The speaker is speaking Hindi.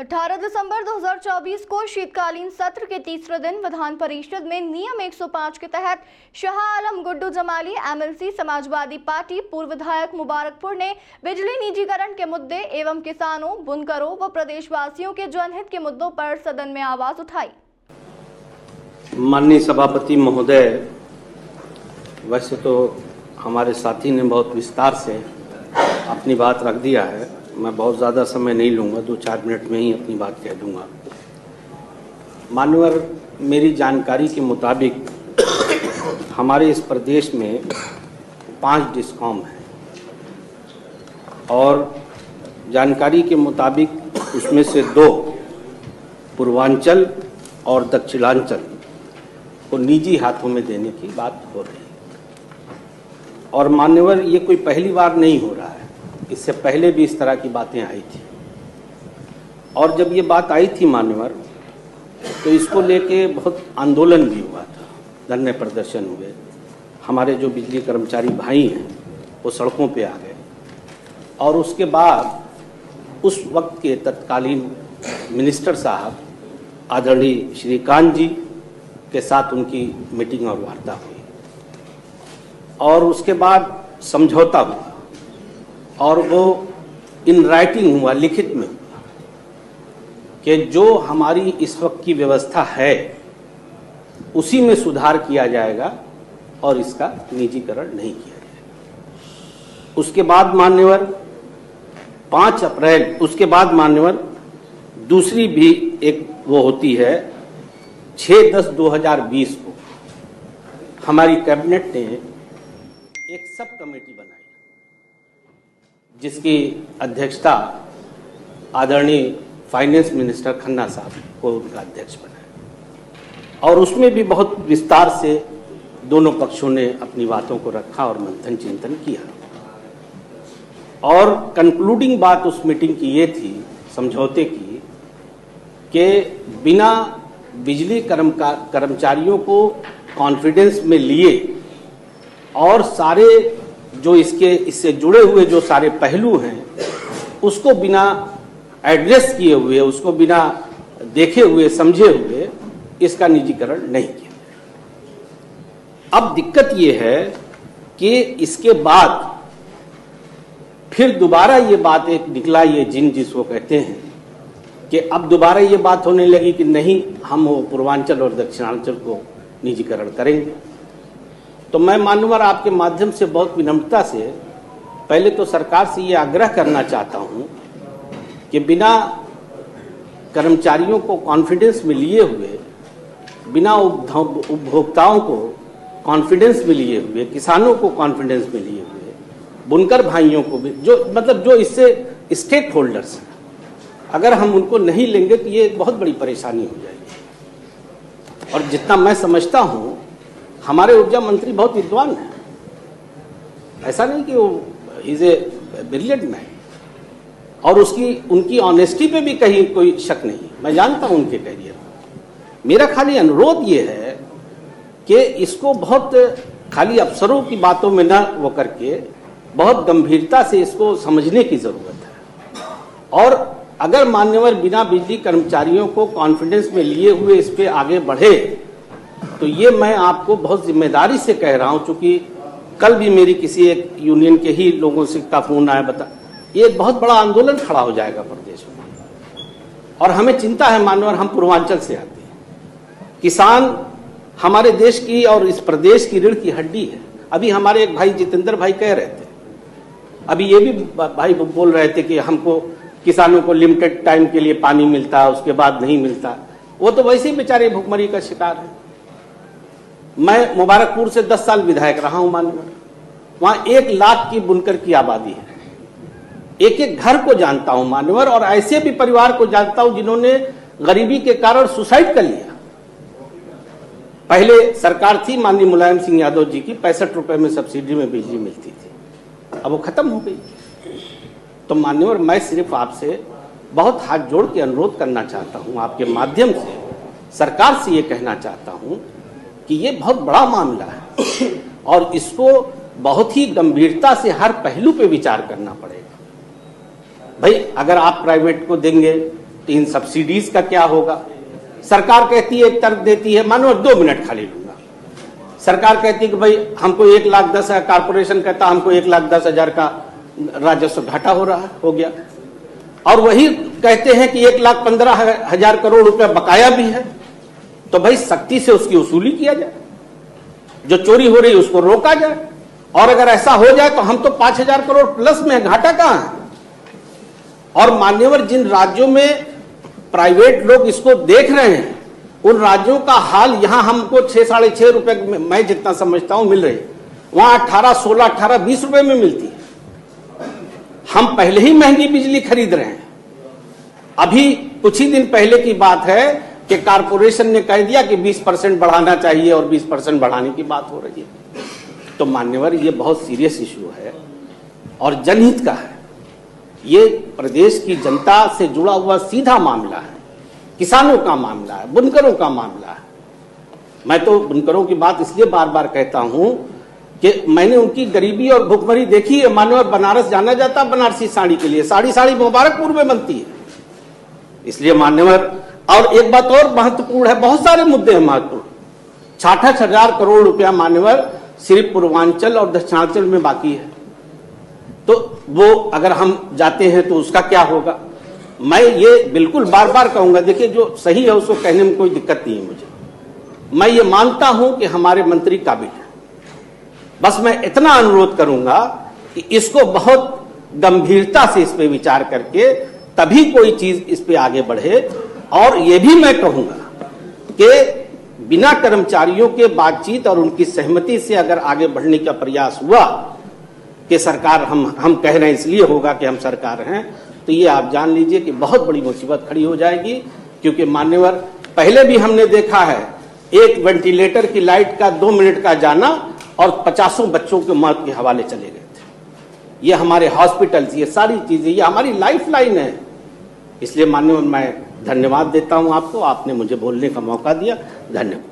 18 दिसंबर 2024 को शीतकालीन सत्र के तीसरे दिन विधान परिषद में नियम 105 के तहत शाह आलम गुड्डू जमाली एमएलसी समाजवादी पार्टी पूर्व विधायक मुबारकपुर ने बिजली निजीकरण के मुद्दे एवं किसानों, बुनकरों व प्रदेशवासियों के जनहित के मुद्दों पर सदन में आवाज उठाई। माननीय सभापति महोदय, वैसे तो हमारे साथी ने बहुत विस्तार से अपनी बात रख दिया है, मैं बहुत ज़्यादा समय नहीं लूँगा, 2-4 मिनट में ही अपनी बात कह दूँगा। मान्यवर, मेरी जानकारी के मुताबिक हमारे इस प्रदेश में 5 डिस्कॉम हैं और जानकारी के मुताबिक उसमें से 2 पूर्वांचल और दक्षिणांचल को निजी हाथों में देने की बात हो रही है। और मान्यवर, ये कोई पहली बार नहीं हो रहा है, इससे पहले भी इस तरह की बातें आई थी। और जब ये बात आई थी मान्यवर, तो इसको लेके बहुत आंदोलन भी हुआ था, धरने प्रदर्शन हुए। हमारे जो बिजली कर्मचारी भाई हैं वो सड़कों पे आ गए और उसके बाद उस वक्त के तत्कालीन मिनिस्टर साहब आदरणीय श्रीकांत जी के साथ उनकी मीटिंग और वार्ता हुई और उसके बाद समझौता हुआ और वो इन राइटिंग हुआ, लिखित में हुआ कि जो हमारी इस वक्त की व्यवस्था है उसी में सुधार किया जाएगा और इसका निजीकरण नहीं किया जाएगा। उसके बाद मान्यवर 5 अप्रैल, उसके बाद मान्यवर दूसरी भी एक वो होती है 6/10/2020 को हमारी कैबिनेट ने एक सब कमेटी बनाई जिसकी अध्यक्षता आदरणीय फाइनेंस मिनिस्टर खन्ना साहब को उनका अध्यक्ष बनाया और उसमें भी बहुत विस्तार से दोनों पक्षों ने अपनी बातों को रखा और मंथन चिंतन किया। और कंक्लूडिंग बात उस मीटिंग की ये थी, समझौते की, कि बिना बिजली कर्मचारियों को कॉन्फिडेंस में लिए और सारे जो इससे जुड़े हुए जो सारे पहलू हैं उसको बिना एड्रेस किए हुए, उसको बिना देखे हुए, समझे हुए इसका निजीकरण नहीं किया। अब दिक्कत ये है कि इसके बाद फिर दोबारा ये बात एक निकला, ये जिसको कहते हैं कि अब दोबारा ये बात होने लगी कि नहीं, हम वो पूर्वांचल और दक्षिणांचल को निजीकरण करेंगे। तो मैं मान्यवर आपके माध्यम से बहुत विनम्रता से पहले तो सरकार से ये आग्रह करना चाहता हूँ कि बिना कर्मचारियों को कॉन्फिडेंस में लिए हुए, बिना उपभोक्ताओं को कॉन्फिडेंस में लिए हुए, किसानों को कॉन्फिडेंस में लिए हुए, बुनकर भाइयों को भी, जो इससे स्टेक होल्डर्स हैं, अगर हम उनको नहीं लेंगे तो ये बहुत बड़ी परेशानी हो जाएगी। और जितना मैं समझता हूँ हमारे ऊर्जा मंत्री बहुत विद्वान हैं, ऐसा नहीं कि वो इज ए ब्रिलियंट मैन, और उनकी ऑनेस्टी पे भी कहीं कोई शक नहीं। मैं जानता हूं उनके करियर। मेरा खाली अनुरोध ये है कि इसको बहुत खाली अफसरों की बातों में न वो करके बहुत गंभीरता से इसको समझने की जरूरत है। और अगर मान्यवर बिना बिजली कर्मचारियों को कॉन्फिडेंस में लिए हुए इस पे आगे बढ़े तो ये मैं आपको बहुत जिम्मेदारी से कह रहा हूं, चूंकि कल भी मेरी किसी एक यूनियन के ही लोगों से का फोन आया, ये बहुत बड़ा आंदोलन खड़ा हो जाएगा प्रदेश में। और हमें चिंता है मान्यवर, हम पूर्वांचल से आते हैं, किसान हमारे देश की और इस प्रदेश की रीढ़ की हड्डी है। अभी हमारे एक भाई जितेंद्र भाई कह रहे थे, अभी ये भी भाई बोल रहे थे कि हमको किसानों को लिमिटेड टाइम के लिए पानी मिलता, उसके बाद नहीं मिलता। वो तो वैसे ही बेचारे भुखमरी का शिकार है। मैं मुबारकपुर से 10 साल विधायक रहा हूं मान्यवर, वहां 1 लाख की बुनकर की आबादी है, एक एक घर को जानता हूं मान्यवर, और ऐसे भी परिवार को जानता हूं जिन्होंने गरीबी के कारण सुसाइड कर लिया। पहले सरकार थी माननीय मुलायम सिंह यादव जी की, 65 रुपए में सब्सिडी में बिजली मिलती थी, अब वो खत्म हो गई। तो मान्यवर, मैं सिर्फ आपसे बहुत हाथ जोड़ के अनुरोध करना चाहता हूं, आपके माध्यम से सरकार से ये कहना चाहता हूं कि ये बहुत बड़ा मामला है और इसको बहुत ही गंभीरता से हर पहलू पे विचार करना पड़ेगा। भाई अगर आप प्राइवेट को देंगे तो इन सब्सिडीज का क्या होगा? सरकार कहती है, एक तर्क देती है, मानो 2 मिनट खाली लूंगा। सरकार कहती है कि भाई हमको 1,10,000, कारपोरेशन कहता हमको 1,10,000 का राजस्व घाटा हो गया, और वही कहते हैं कि 1,15,000 करोड़ रुपया बकाया भी है। तो भाई सख्ती से उसकी वसूली किया जाए, जो चोरी हो रही है उसको रोका जाए, और अगर ऐसा हो जाए तो हम तो 5,000 करोड़ प्लस में, घाटा कहां है? और मान्यवर जिन राज्यों में प्राइवेट लोग इसको देख रहे हैं, उन राज्यों का हाल यहां हमको 6-6.5 रुपए में, मैं जितना समझता हूं, मिल रही, वहां 18, 16, 18, 20 रुपए में मिलती है। हम पहले ही महंगी बिजली खरीद रहे हैं। अभी कुछ ही दिन पहले की बात है कि कारपोरेशन ने कह दिया कि 20% बढ़ाना चाहिए, और 20% बढ़ाने की बात हो रही है। तो मान्यवर ये बहुत सीरियस इश्यू है और जनहित का है। ये प्रदेश की जनता से जुड़ा हुआ सीधा मामला है, किसानों का मामला है, बुनकरों का मामला है। मैं तो बुनकरों की बात इसलिए बार बार कहता हूं कि मैंने उनकी गरीबी और भुखमरी देखी है। मानो बनारस जाना जाता बनारसी साड़ी के लिए, साड़ी मुबारकपुर में बनती है। इसलिए मान्यवर, और एक बात और महत्वपूर्ण है, बहुत सारे मुद्दे हैं महत्वपूर्ण। 66,000 करोड़ रुपया मान्यवर सिर्फ पूर्वांचल और दक्षिणांचल में बाकी है। तो वो अगर हम जाते हैं तो उसका क्या होगा? मैं ये बिल्कुल बार बार कहूंगा, देखिए जो सही है उसको कहने में कोई दिक्कत नहीं है मुझे। मैं ये मानता हूं कि हमारे मंत्री काबिल हैं, बस मैं इतना अनुरोध करूंगा कि इसको बहुत गंभीरता से इस पे विचार करके तभी कोई चीज इस पे आगे बढ़े। और ये भी मैं कहूंगा कि बिना कर्मचारियों के बातचीत और उनकी सहमति से अगर आगे बढ़ने का प्रयास हुआ कि सरकार हम कह रहे हैं इसलिए होगा कि हम सरकार हैं, तो ये आप जान लीजिए कि बहुत बड़ी मुसीबत खड़ी हो जाएगी। क्योंकि मान्यवर, पहले भी हमने देखा है, एक वेंटिलेटर की लाइट का 2 मिनट का जाना और 50 बच्चों के मौत के हवाले चले गए थे। ये हमारे हॉस्पिटल्स, ये सारी चीजें, ये हमारी लाइफ लाइन है। इसलिए मान्यवर, मैं धन्यवाद देता हूं आपको, आपने मुझे बोलने का मौका दिया। धन्यवाद।